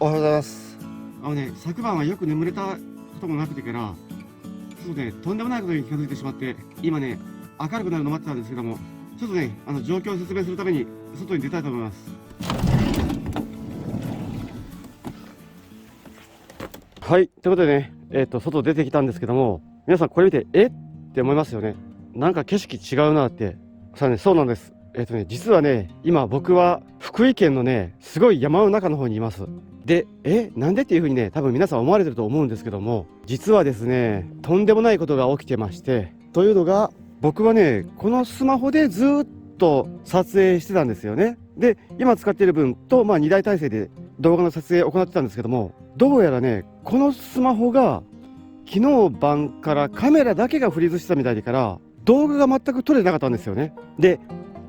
おはようございます。昨晩はよく眠れたこともなくてから、ちょっとね、とんでもないことに気がついてしまって、今ね、明るくなるのを待ってたんですけども、ちょっとね、状況を説明するために、外に出たいと思います。はい、ということでね、外出てきたんですけども、皆さんこれ見て、って思いますよね。なんか景色違うなって。そうなんです。実はね、今僕は福井県のね、すごい山の中の方にいます。で、なんでっていう風にね、多分皆さん思われてると思うんですけども、実はですね、とんでもないことが起きてまして、というのが、僕はね、このスマホでずっと撮影してたんですよね。で、今使っている分と、2台体制で動画の撮影を行ってたんですけども、どうやらね、このスマホが昨日晩からカメラだけがフリーズしてたみたいでから、動画が全く撮れてなかったんですよね。で、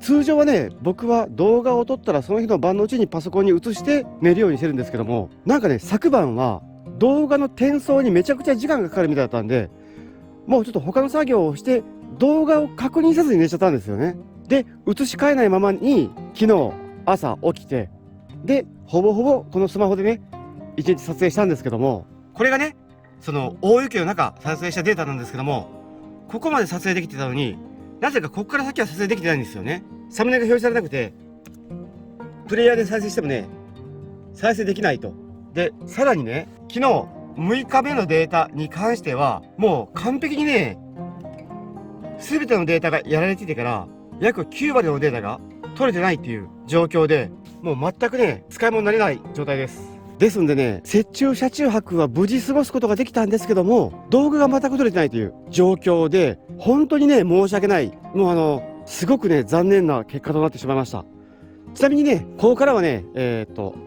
通常はね、僕は動画を撮ったらその日の晩のうちにパソコンに移して寝るようにしてるんですけども、なんかね、昨晩は動画の転送にめちゃくちゃ時間がかかるみたいだったんで、もうちょっと他の作業をして動画を確認せずに寝ちゃったんですよね。で、移し替えないままに昨日朝起きて、で、ほぼほぼこのスマホでね、一日撮影したんですけども、これがね、その大雪の中撮影したデータなんですけども、ここまで撮影できてたのに、なぜかここから先は撮影できてないんですよね。サムネが表示されなくて、プレイヤーで再生してもね、再生できないと。で、さらにね、昨日6日目のデータに関しては、もう完璧にね、全てのデータがやられててから、約9割のデータが取れてないっていう状況で、もう全くね、使い物になれない状態です。ですんでね、雪中車中泊は無事過ごすことができたんですけども、動画が全く撮れてないという状況で、本当にね、申し訳ない。もうすごくね、残念な結果となってしまいました。ちなみにね、ここからはね、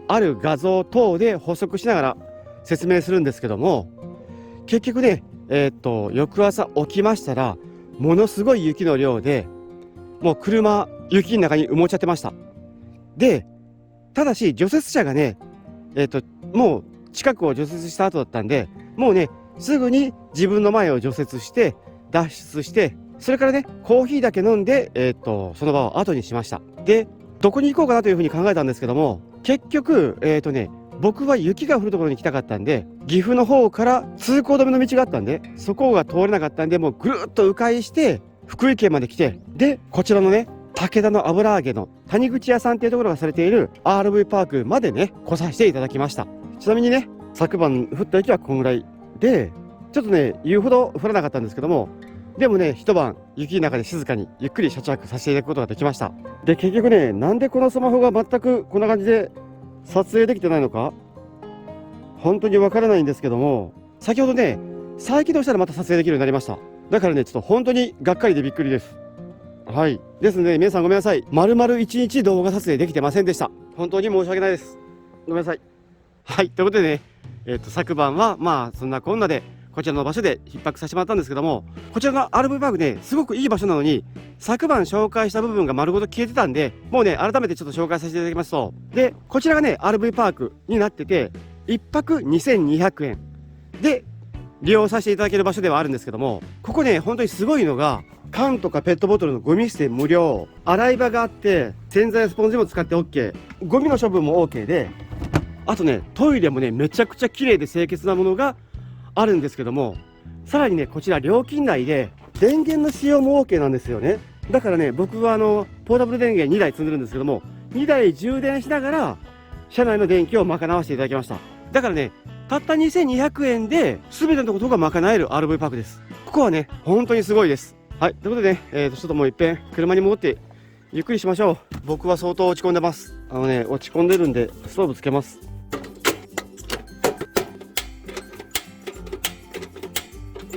ある画像等で補足しながら説明するんですけども、結局ね、翌朝起きましたら、ものすごい雪の量で、もう車、雪の中に埋もっちゃってました。で、ただし、除雪車がね、もう近くを除雪した後だったんで、もうね、すぐに自分の前を除雪して、脱出して、それからね、コーヒーだけ飲んで、その場を後にしました。で、どこに行こうかなというふうに考えたんですけども、結局、僕は雪が降るところに来たかったんで、岐阜の方から通行止めの道があったんで、そこが通れなかったんで、もうぐるっと迂回して、福井県まで来て、で、こちらのね、武田の油揚げの谷口屋さんっていうところがされている RV パークまでね、来させていただきました。ちなみにね、昨晩降った雪はこんぐらいで、ちょっとね、言うほど降らなかったんですけども、でもね、一晩雪の中で静かにゆっくり車中泊させていただくことができました。で、結局ね、なんでこのスマホが全くこんな感じで撮影できてないのか、本当にわからないんですけども、先ほどね、再起動したらまた撮影できるようになりました。だからね、ちょっと本当にがっかりでびっくりです。はい。ですので、皆さんごめんなさい。丸々1日動画撮影できてませんでした。本当に申し訳ないです。ごめんなさい。はい。ということでね、昨晩は、そんなこんなで、こちらの場所で逼迫させてもらったんですけども、こちらの RV パークね、すごくいい場所なのに、昨晩紹介した部分が丸ごと消えてたんで、もうね、改めてちょっと紹介させていただきますと、で、こちらがね、RV パークになってて、1泊2200円で利用させていただける場所ではあるんですけども、ここね、本当にすごいのが、缶とかペットボトルのゴミ捨て無料、洗い場があって、洗剤やスポンジも使って OK、ゴミの処分も OK で、あとね、トイレもね、めちゃくちゃ綺麗で清潔なものがあるんですけども、さらにね、こちら料金内で電源の使用も OK なんですよね。だからね、僕はポータブル電源2台積んでるんですけども、2台充電しながら車内の電気を賄わせていただきました。だからね、たった2200円で全てのことが賄える RV パークです。ここはね、本当にすごいです。はい、ということでね、ちょっともう一遍車に戻ってゆっくりしましょう。僕は相当落ち込んでます。落ち込んでるんでストーブつけます。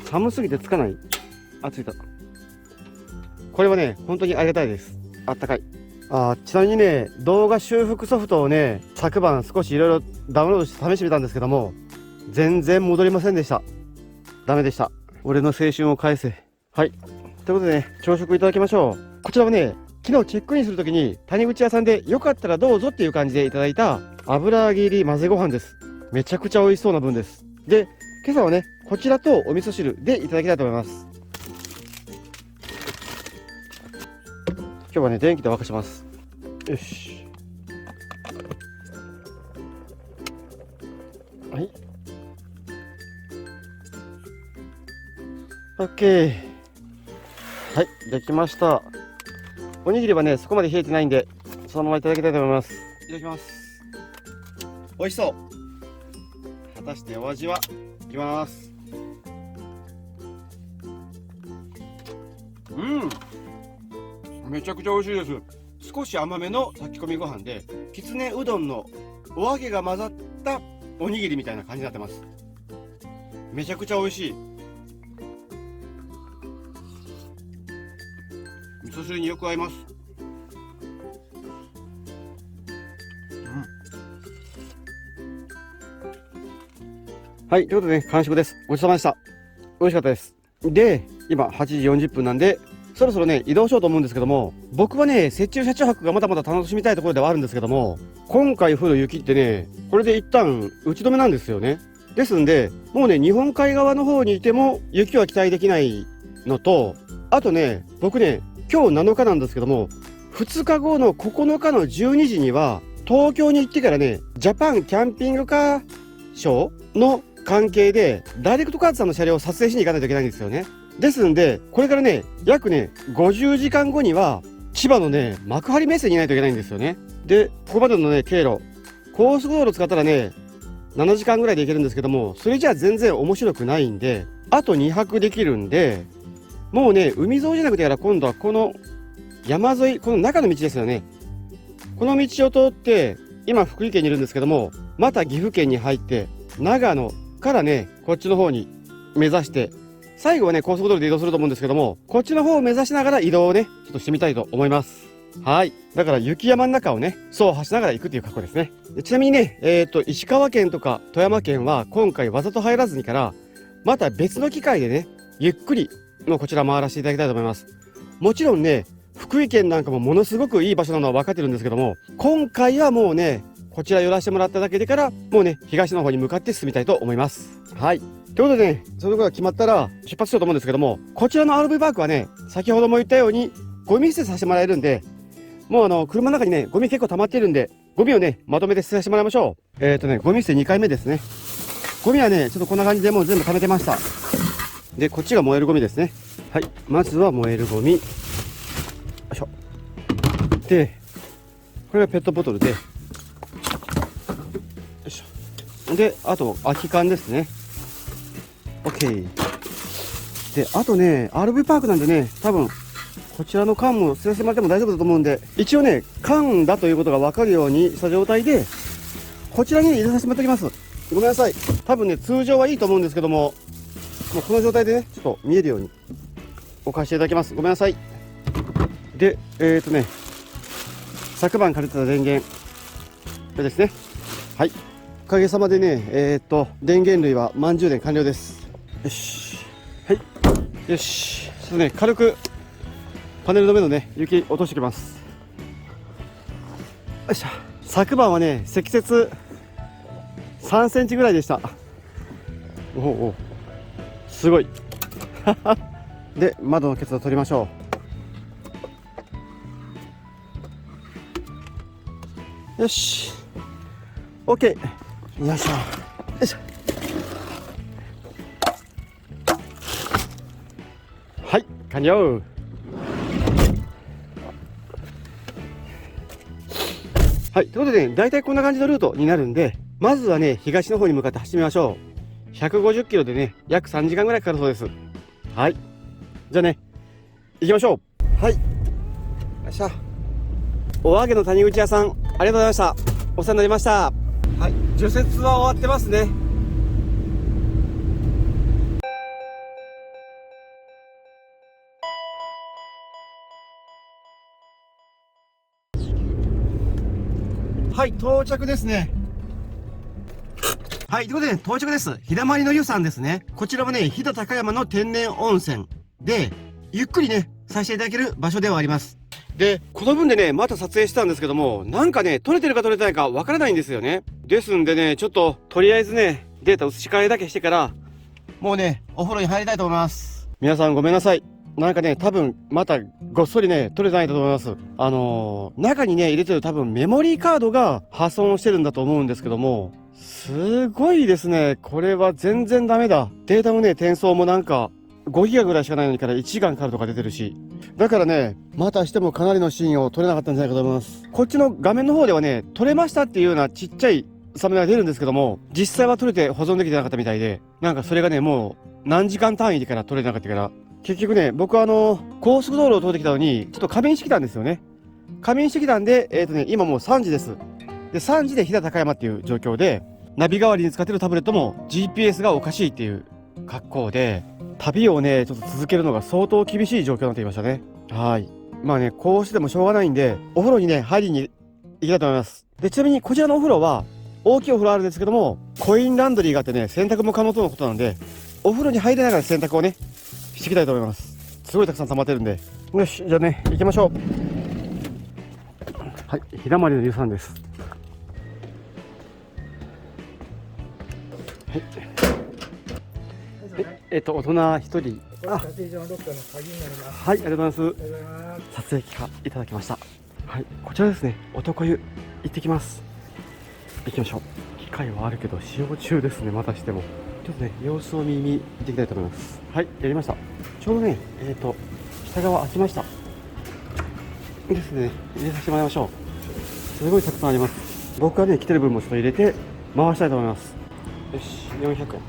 寒すぎてつかない。あ、ついた。これはね、本当にありがたいです。あったかい。ちなみにね、動画修復ソフトをね、昨晩少しいろいろダウンロードして試してみたんですけども、全然戻りませんでした。ダメでした。俺の青春を返せ。はい。ということでね、朝食いただきましょう。こちらはね、昨日チェックインするときに谷口屋さんでよかったらどうぞっていう感じでいただいた油揚げ入り混ぜご飯です。めちゃくちゃ美味しそうな分です。で、今朝はね、こちらとお味噌汁でいただきたいと思います。今日はね、電気で沸かします。よし。OK。はい、できました。おにぎりはね、そこまで冷えてないんで、そのままいただきたいと思います。いただきます。美味しそう。果たしてお味はいきます。めちゃくちゃ美味しいです。少し甘めの炊き込みご飯で、きつねうどんのお揚げが混ざったおにぎりみたいな感じになってます。めちゃくちゃ美味しい。味噌汁によく合います。はい、ということでね、完食です。ごちそうさまでした。美味しかったです。で、今8時40分なんで、そろそろね、移動しようと思うんですけども、僕はね、雪中車中泊がまだまだ楽しみたいところではあるんですけども、今回降る雪ってね、これで一旦打ち止めなんですよね。ですんで、もうね、日本海側の方にいても雪は期待できないのと、あとね、僕ね、今日7日なんですけども、2日後の9日の12時には、東京に行ってからね、ジャパンキャンピングカーショーの関係で、ダイレクトカーツさんの車両を撮影しに行かないといけないんですよね。ですんで、これからね、約ね、50時間後には、千葉のね、幕張メッセにいないといけないんですよね。で、ここまでのね、経路、高速道路使ったらね、7時間ぐらいで行けるんですけども、それじゃあ全然面白くないんで、あと2泊できるんで、もうね、海沿いじゃなくてから今度はこの山沿い、この中の道ですよね。この道を通って、今福井県にいるんですけども、また岐阜県に入って、長野からね、こっちの方に目指して、最後はね、高速道路で移動すると思うんですけども、こっちの方を目指しながら移動をね、ちょっとしてみたいと思います。はい。だから雪山の中をね、走破しながら行くっていう格好ですね。でちなみにね、石川県とか富山県は今回わざと入らずにから、また別の機会でね、ゆっくりのこちら回らせていただきたいと思います。もちろんね、福井県なんかもものすごくいい場所なのは分かってるんですけども、今回はもうね、こちら寄らせてもらっただけでから、もうね、東の方に向かって進みたいと思います。はい。ということでね、そのことが決まったら出発しようと思うんですけども、こちらの RV パークはね、先ほども言ったように、ゴミ捨てさせてもらえるんで、もう車の中にね、ゴミ結構溜まってるんで、ゴミをね、まとめて捨てさせてもらいましょう。ゴミ捨て2回目ですね。ゴミはね、ちょっとこんな感じでもう全部溜めてました。で、こっちが燃えるゴミですね。はい。まずは燃えるゴミ。よいしょ。で、これがペットボトルで、よいしょ。で、あと、空き缶ですね。OK。で、あとね、RV パークなんでね、多分、こちらの缶も捨てさせてもらっても大丈夫だと思うんで、一応ね、缶だということが分かるようにした状態で、こちらに入れさせてもらっておきます。ごめんなさい。多分ね、通常はいいと思うんですけども、もうこの状態でね、ちょっと見えるように置かせていただきます。ごめんなさい。で、昨晩借りてた電源。これですね。はい。おかげさまでね、電源類は満充電完了です。よし。はい。よし。ちょっとね、軽く、パネルの上のね、雪落としてきます。よいしょ。昨晩はね、積雪3センチぐらいでした。おお、すごい。で、窓のケツを取りましょう。よし。OK。よいしょ。よいしょ。はい、完了。はい、ということで、ね、大体こんな感じのルートになるんで、まずはね、東の方に向かって走ってみましょう。150キロでね、約3時間ぐらいかかるそうです。はい。じゃあね、行きましょう。はい。よっしゃ。お揚げの谷口屋さん、ありがとうございました。お世話になりました。はい、除雪は終わってますね。はい、到着ですね。はい、ということで、到着です。日だまりの湯さんですね。こちらはね、飛騨高山の天然温泉で、ゆっくりね、させていただける場所ではあります。で、この分でね、また撮影したんですけども、なんかね、撮れてるか撮れてないかわからないんですよね。ですんでね、ちょっと、とりあえずね、データ移し替えだけしてから、もうね、お風呂に入りたいと思います。皆さんごめんなさい。なんかね、多分、また、ごっそりね、撮れてないと思います。中にね、入れてる多分メモリーカードが破損してるんだと思うんですけども、すごいですね。これは全然ダメだ。データもね、転送もなんか、5ギガぐらいしかないのにから1時間かかるとか出てるし、だからね、またしてもかなりのシーンを撮れなかったんじゃないかと思います。こっちの画面の方ではね、撮れましたっていうようなちっちゃいサムネが出るんですけども、実際は撮れて保存できてなかったみたいで、なんかそれがね、もう何時間単位でから撮れなかったから、結局ね、僕は高速道路を通ってきたのに、ちょっと仮眠してきたんですよね。仮眠してきたんで、今もう3時です。で、3時で飛騨高山っていう状況で、ナビ代わりに使ってるタブレットも GPS がおかしいっていう格好で、旅をね、ちょっと続けるのが相当厳しい状況になっていましたね。はい。まあね、こうしてもしょうがないんで、お風呂にね、入りに行きたいと思います。で、ちなみにこちらのお風呂は、大きいお風呂あるんですけども、コインランドリーがあってね、洗濯も可能とのことなんで、お風呂に入りながら洗濯をね、していきたいと思います。すごいたくさん溜まってるんで。よし、じゃあね、行きましょう。はい、ひだまりのゆうさんです。はい。大人一人。あ、はい、ありがとうございます。撮影許可いただきました。はい、こちらですね。男湯行ってきます。行きましょう。機会はあるけど使用中ですね。またしても。ちょっとね、様子を見に行ってきたいと思います。はい、やりました。ちょうどね、下側開きました。ですね、入れさせてもらいましょう。すごいたくさんあります。僕がね、来てる分もちょっと入れて回したいと思います。よし、400円。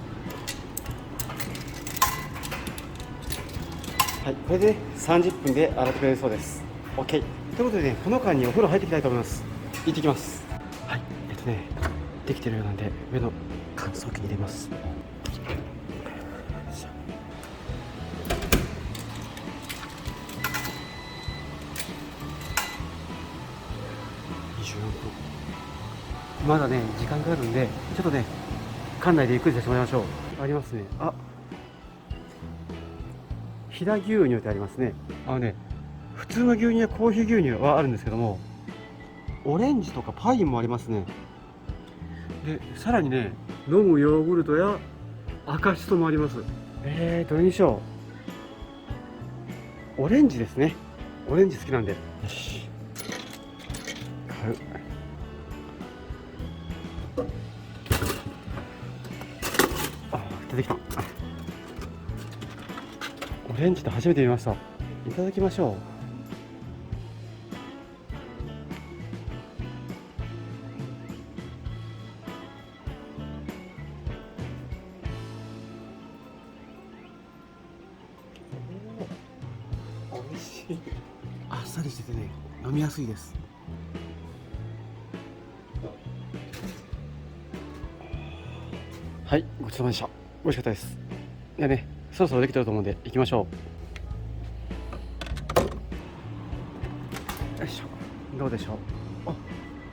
はい、これで、ね、30分で洗ってくれるそうです。 OK ということでね、この間にお風呂入っていきたいと思います。行ってきます。はい、できてるようなんで上の乾燥機に入れます。24分、まだね時間かかるんで、ちょっとね館内でゆっくりさせてもらいましょう。ありますね。あ、飛騨牛乳ってありますね。普通の牛乳やコーヒー牛乳はあるんですけども、オレンジとかパインもありますね。で、さらにね、飲むヨーグルトや赤しそもあります。どれにしよう。オレンジですね。オレンジ好きなんで。よし、買う。あ、出てきた。オレンジって初めて見ました。いただきましょう。美味しい。あっさりしててね、飲みやすいです。はい、ごちそうさまでした。美味しかったです。でね、そろそろできてると思うんで行きましょう。よいしょ。どうでしょう。あ、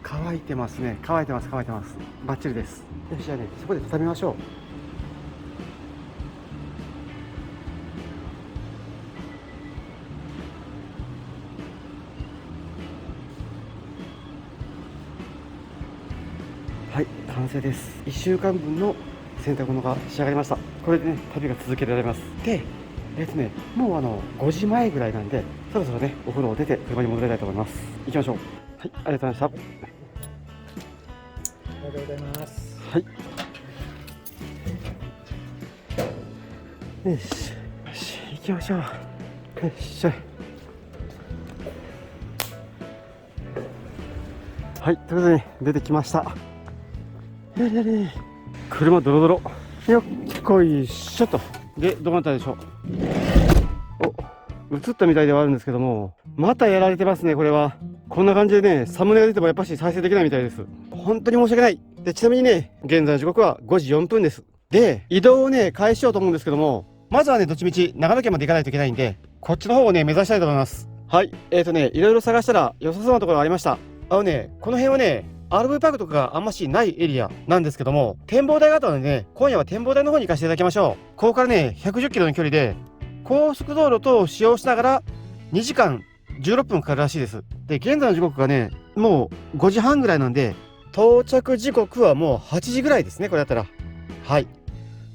乾いてますね。乾いてます。バッチリです。よし、じゃあね、そこで畳みましょう。はい、完成です。1週間分の洗濯物が仕上がりました。これでね、旅が続けられます。で、もう5時前ぐらいなんで、そろそろね、お風呂を出て車に戻りたいと思います。行きましょう。はい、ありがとうございました。ありがとうございます。はい。よし、よし、行きましょう。よっしゃ。はい、ということで、ね、出てきました。車ドロドロ。よっこいしょと。で、どうなったでしょう。お、映ったみたいではあるんですけども、またやられてますね、これは。こんな感じでね、サムネが出てもやっぱし再生できないみたいです。本当に申し訳ない。で、ちなみにね、現在の時刻は5時4分です。で、移動をね、開始しようと思うんですけども、まずはね、どっちみち長野県まで行かないといけないんで、こっちの方をね、目指したいと思います。はい。いろいろ探したら良さそうなところがありました。この辺はね、RV パークとかがあんましないエリアなんですけども、展望台があったのでね、今夜は展望台の方に行かせていただきましょう。ここからね、110キロの距離で、高速道路と使用しながら2時間16分かかるらしいです。で、現在の時刻がね、もう5時半ぐらいなんで、到着時刻はもう8時ぐらいですね、これだったら。はい。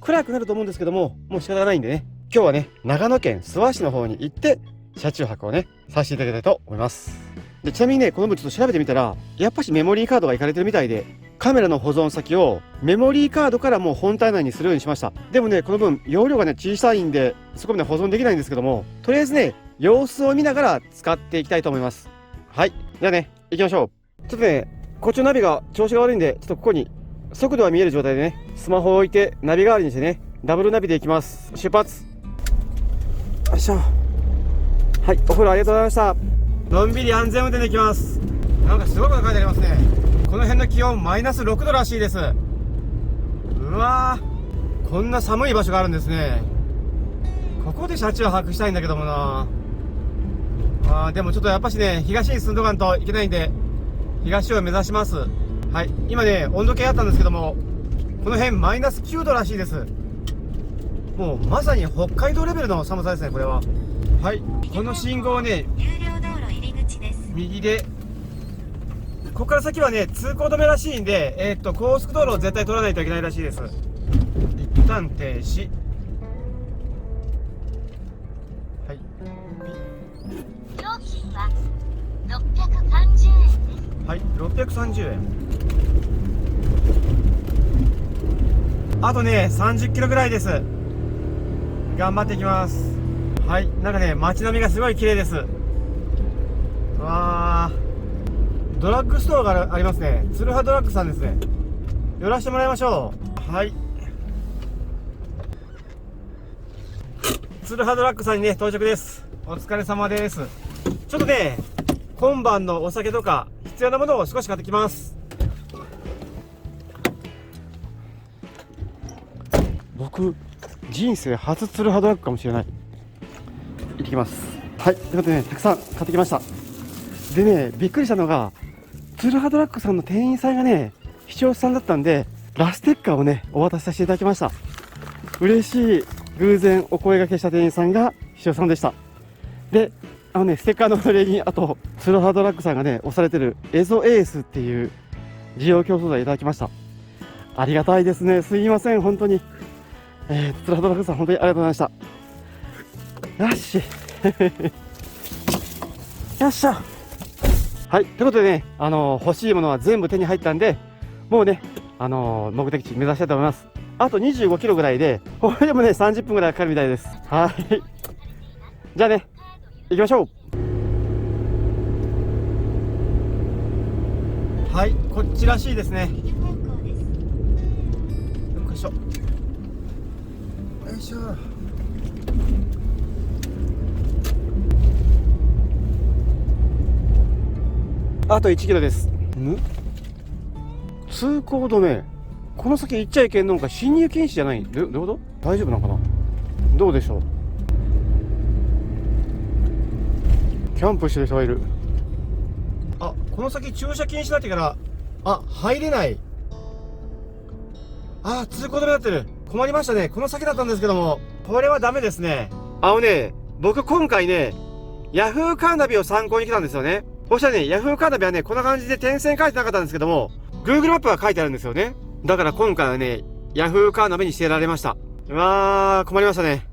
暗くなると思うんですけども、もう仕方がないんでね、今日はね、長野県諏訪市の方に行って、車中泊をね、させていただきたいと思います。で、ちなみにね、この分ちょっと調べてみたら、やっぱしメモリーカードがいかれてるみたいで、カメラの保存先をメモリーカードからもう本体内にするようにしました。でもね、この分容量がね、小さいんで、そこまで保存できないんですけども、とりあえずね、様子を見ながら使っていきたいと思います。はい。じゃあね、行きましょう。ちょっとね、こっちのナビが調子が悪いんで、ちょっとここに速度が見える状態でね、スマホを置いてナビ代わりにしてね、ダブルナビで行きます。出発。よいしょ。はい、お風呂ありがとうございました。のんびり安全運転で行きます。なんかすごいこと書いてありますね。この辺の気温マイナス6度らしいです。うわー、こんな寒い場所があるんですね。ここで車中泊したいんだけどもな。でもちょっとやっぱしね、東に住んどかんといけないんで、東を目指します。はい、今ね、温度計あったんですけども、この辺マイナス9度らしいです。もうまさに北海道レベルの寒さですね、これは。はい、この信号ね、右で、ここから先はね、通行止めらしいんで、高速道路を絶対取らないといけないらしいです。一旦停止。はい。料金は630円です。はい、630円。あとね、30キロぐらいです。頑張っていきます。はい、なんかね、街並みがすごい綺麗です。わー、ドラッグストアがありますね。ツルハドラッグさんですね。寄らせてもらいましょう。はい。ツルハドラッグさんにね、到着です。お疲れ様です。ちょっとね、今晩のお酒とか必要なものを少し買ってきます。僕、人生初ツルハドラッグかもしれない。行ってきます。はい、ということでね、たくさん買ってきました。でね、びっくりしたのが、ツルハドラッグさんの店員さんがね、視聴者さんだったんで、ラステッカーをね、お渡しさせていただきました。嬉しい。偶然お声掛けした店員さんが視聴者さんでした。で、ステッカーのお礼に、あと、ツルハドラッグさんがね、押されてるエゾエースっていう需要競争剤いただきました。ありがたいですね。すいません、本当に。ツルハドラッグさん、本当にありがとうございました。よし。よっしゃ。はい、ということでね、欲しいものは全部手に入ったんで、もうね、目的地目指したいと思います。あと25キロぐらいで、これでもね、30分ぐらいかかるみたいです。はい。じゃあね、行きましょう。はい、こっちらしいですね。よいしょ。よいしょ。あと1キロです。通行止め。この先行っちゃいけんのか、進入禁止じゃない。どういうこと？大丈夫なのかな。どうでしょう。キャンプしてる人がいる。あ、この先駐車禁止になってから、入れない。通行止めになってる。困りましたね。この先だったんですけども、これはダメですね。僕今回ね、ヤフーカーナビを参考に来たんですよね。そしたらね、ヤフーカーナビはね、こんな感じで点線書いてなかったんですけども、Google マップが書いてあるんですよね。だから今回はね、ヤフーカーナビにしてられました。困りましたね。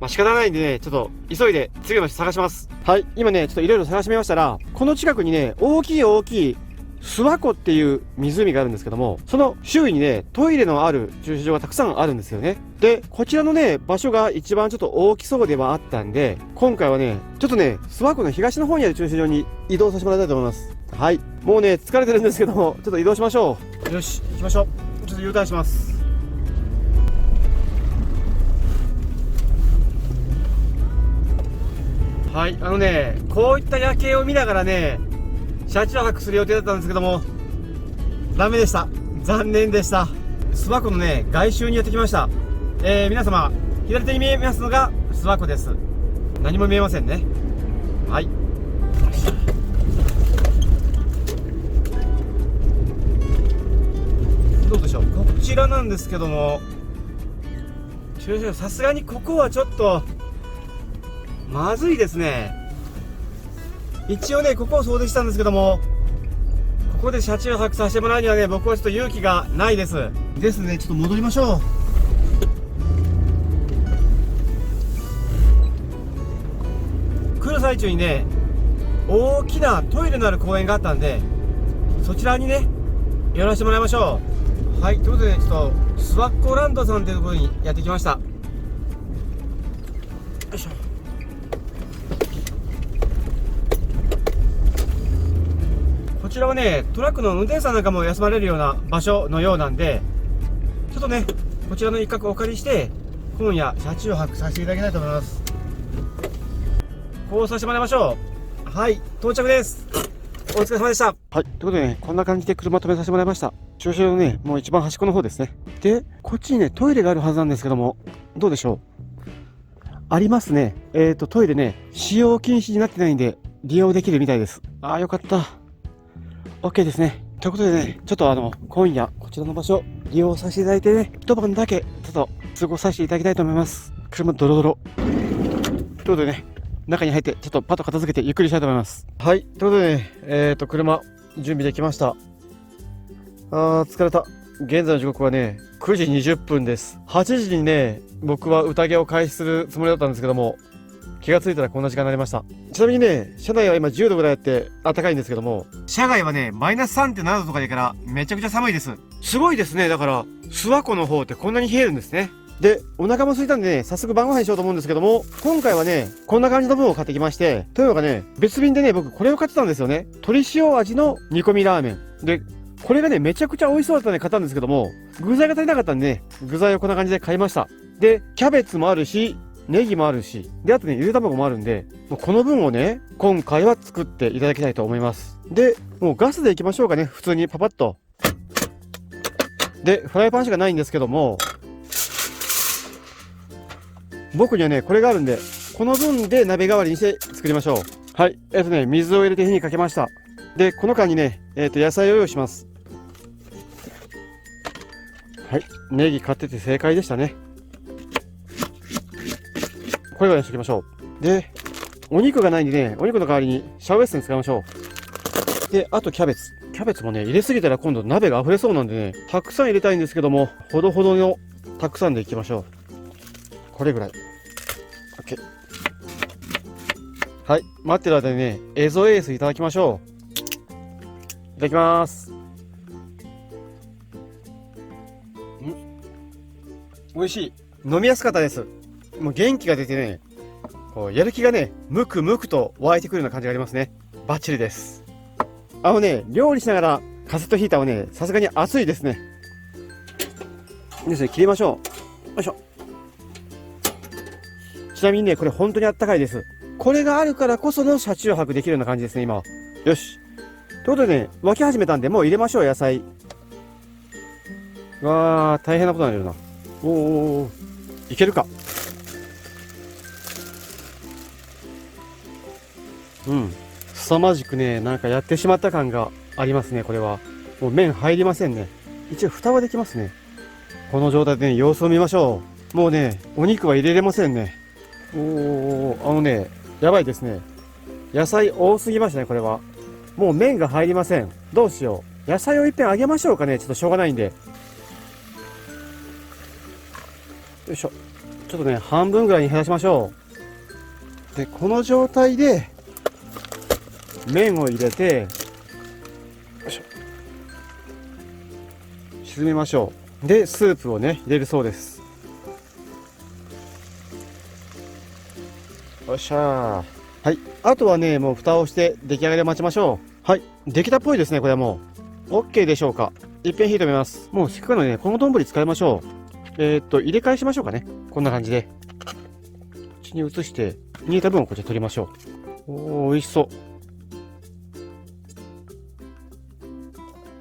仕方ないんでね、ちょっと急いで次の場所探します。はい、今ね、ちょっといろいろ探してみましたら、この近くにね、大きい諏訪湖っていう湖があるんですけども、その周囲にね、トイレのある駐車場がたくさんあるんですよね。で、こちらのね、場所が一番ちょっと大きそうではあったんで、今回はね、ちょっとね、諏訪湖の東の方にある駐車場に移動させてもらいたいと思います。はい。もうね、疲れてるんですけども、ちょっと移動しましょう。よし、行きましょう。ちょっと U ターンします。はい、こういった夜景を見ながらね、車中泊する予定だったんですけども、ダメでした。残念でした。諏訪湖のね、外周にやってきました。皆様、左手に見えますのが諏訪湖です。何も見えませんね。はい。どうでしょう。こちらなんですけども、駐車場、さすがにここはちょっと、まずいですね。一応ね、ここを掃除したんですけども、ここで車中泊させてもらうにはね、僕はちょっと勇気がないです。ですね、ちょっと戻りましょう。来る最中にね、大きなトイレのある公園があったんで、そちらにね寄らせてもらいましょう。はい、ということでちょっとスワッコランドさんというところにやってきました。よいしょ。こちらはね、トラックの運転手さんなんかも休まれるような場所のようなんで、ちょっとねこちらの一角をお借りして今夜車中泊させていただきたいと思います。こうさせてもらいましょう。はい、到着です。お疲れ様でした。はい、ということでね、こんな感じで車止めさせてもらいました。駐車場のね、もう一番端っこの方ですね。で、こっちにね、トイレがあるはずなんですけども、どうでしょう。ありますね。トイレね、使用禁止になってないんで、利用できるみたいです。ああ、よかった。OK ですね。ということでね、ちょっと今夜、こちらの場所、利用させていただいてね、一晩だけ、ちょっと過ごさせていただきたいと思います。車ドロドロ。ということでね、中に入ってちょっとパッと片付けてゆっくりしたいと思います。はい、ということでね、車準備できました。疲れた。現在の時刻はね9時20分です。8時にね僕は宴を開始するつもりだったんですけども、気がついたらこんな時間になりました。ちなみにね、車内は今10度ぐらいあって暖かいんですけども、車外はねマイナス 3.7 度とかでからめちゃくちゃ寒いです。すごいですね。だから諏訪湖の方ってこんなに冷えるんですね。で、お腹も空いたんでね、早速晩ご飯にしようと思うんですけども、今回はね、こんな感じの分を買ってきまして、というのがね、別便でね、僕これを買ってたんですよね。鶏塩味の煮込みラーメン。で、これがね、めちゃくちゃ美味しそうだったんで買ったんですけども、具材が足りなかったんでね、具材をこんな感じで買いました。で、キャベツもあるし、ネギもあるし、で、あとね、ゆで卵もあるんで、もうこの分をね、今回は作っていただきたいと思います。で、もうガスでいきましょうかね、普通にパパッと。で、フライパンしかないんですけども、僕にはね、これがあるんで、この分で鍋代わりにして作りましょう。はい。水を入れて火にかけました。で、この間にね、野菜を用意します。はい。ネギ買ってて正解でしたね。これぐらいにしておきましょう。で、お肉がないんでね、お肉の代わりにシャウエッセン使いましょう。で、あとキャベツ。キャベツもね、入れすぎたら今度鍋が溢れそうなんでね、たくさん入れたいんですけども、ほどほどのたくさんでいきましょう。これぐらい。OK。はい。待ってる間にね、エゾエースいただきましょう。いただきます。美味しい。飲みやすかったです。もう元気が出てね、こうやる気がね、ムクムクと湧いてくるような感じがありますね。バッチリです。料理しながらカセットヒーターはね、さすがに熱いですね。ですね、切りましょう。よいしょ。ちなみにね、これ本当にあったかいです。これがあるからこその車中泊できるような感じですね、今。よし。ということでね、沸き始めたんで、もう入れましょう、野菜。わー、大変なことになるな。おー、いけるか。うん。凄まじくね、なんかやってしまった感がありますね、これは。もう麺入りませんね。一応蓋はできますね。この状態でね、様子を見ましょう。もうね、お肉は入れれませんね。やばいですね。野菜多すぎましたね、これは。もう麺が入りません。どうしよう。野菜をいっぺん揚げましょうかね。ちょっとしょうがないんで。よいしょ。ちょっとね、半分ぐらいに減らしましょう。で、この状態で、麺を入れて、よいしょ。沈めましょう。で、スープをね、入れるそうです。よっしゃー。はい。あとはね、もう蓋をして出来上がりを待ちましょう。はい。できたっぽいですね、これはもう。OK でしょうか。いっぺん火止めます。もうせっかくのでね、この丼使いましょう。入れ替えしましょうかね。こんな感じで。こっちに移して、煮えた分をこっち取りましょう。おー、美味しそう。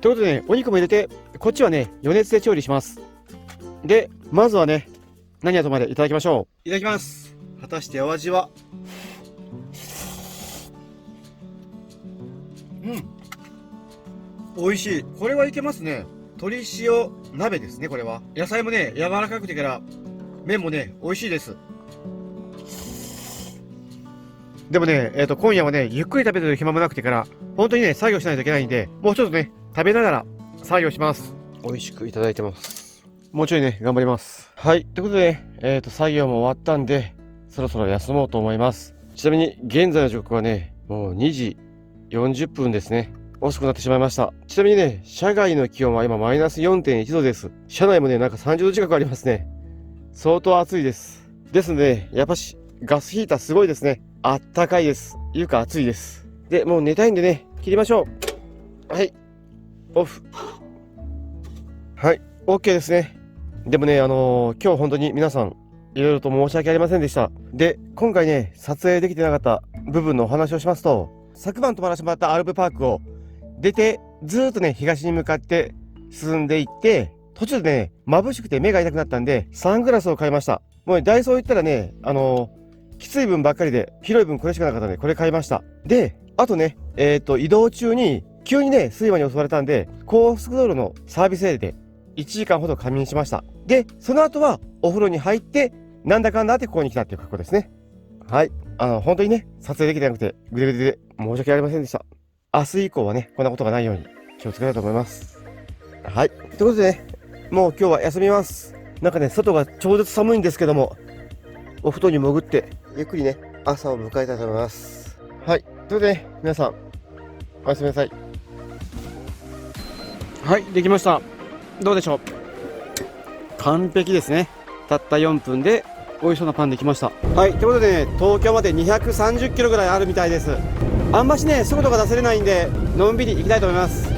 ということでね、お肉も入れて、こっちはね、余熱で調理します。で、まずはね、何はとまでいただきましょう。いただきます。果たしてお味は。美味しい。これはいけますね。鶏塩鍋ですね、これは。野菜もね、柔らかくてから、麺もね、美味しいです。でもね、今夜はね、ゆっくり食べてる暇もなくてから、本当にね、作業しないといけないんで、もうちょっとね、食べながら作業します。美味しくいただいてます。もうちょいね、頑張ります。はい。ということで、作業も終わったんで、そろそろ休もうと思います。ちなみに、現在の時刻はね、もう2時40分ですね。遅くなってしまいました。ちなみにね、車外の気温は今マイナス 4.1 度です。車内もね、なんか30度近くありますね。相当暑いです。ですので、やっぱしガスヒーターすごいですね。あったかいです。いうか暑いです。で、もう寝たいんでね、切りましょう。はい。オフ。はい。OK ですね。でもね、今日本当に皆さん、いろいろと申し訳ありませんでした。で、今回ね、撮影できてなかった部分のお話をしますと、昨晩泊まらせてもらったアルプパークを出て、ずーっとね、東に向かって進んでいって、途中でね、眩しくて目が痛くなったんで、サングラスを買いました。もうね、ダイソー行ったらね、きつい分ばっかりで、広い分これしかなかったんで、これ買いました。で、あとね、移動中に、急にね、睡魔に襲われたんで、高速道路のサービスエリアで1時間ほど仮眠しました。で、その後はお風呂に入って、なんだかんだってここに来たっていう格好ですね。はい。本当にね、撮影できてなくて、ぐでぐでで申し訳ありませんでした。明日以降はね、こんなことがないように気をつけたいと思います。はい。ということでね、もう今日は休みます。なんかね、外が超絶寒いんですけども、お布団に潜って、ゆっくりね、朝を迎えたいと思います。はい。ということでね、皆さん、おやすみなさい。はい、できました。どうでしょう。完璧ですね。たった4分で美味しそうなパンできました。はい、ということでね、東京まで230キロぐらいあるみたいです。あんましね、速度が出せれないんで、のんびり行きたいと思います。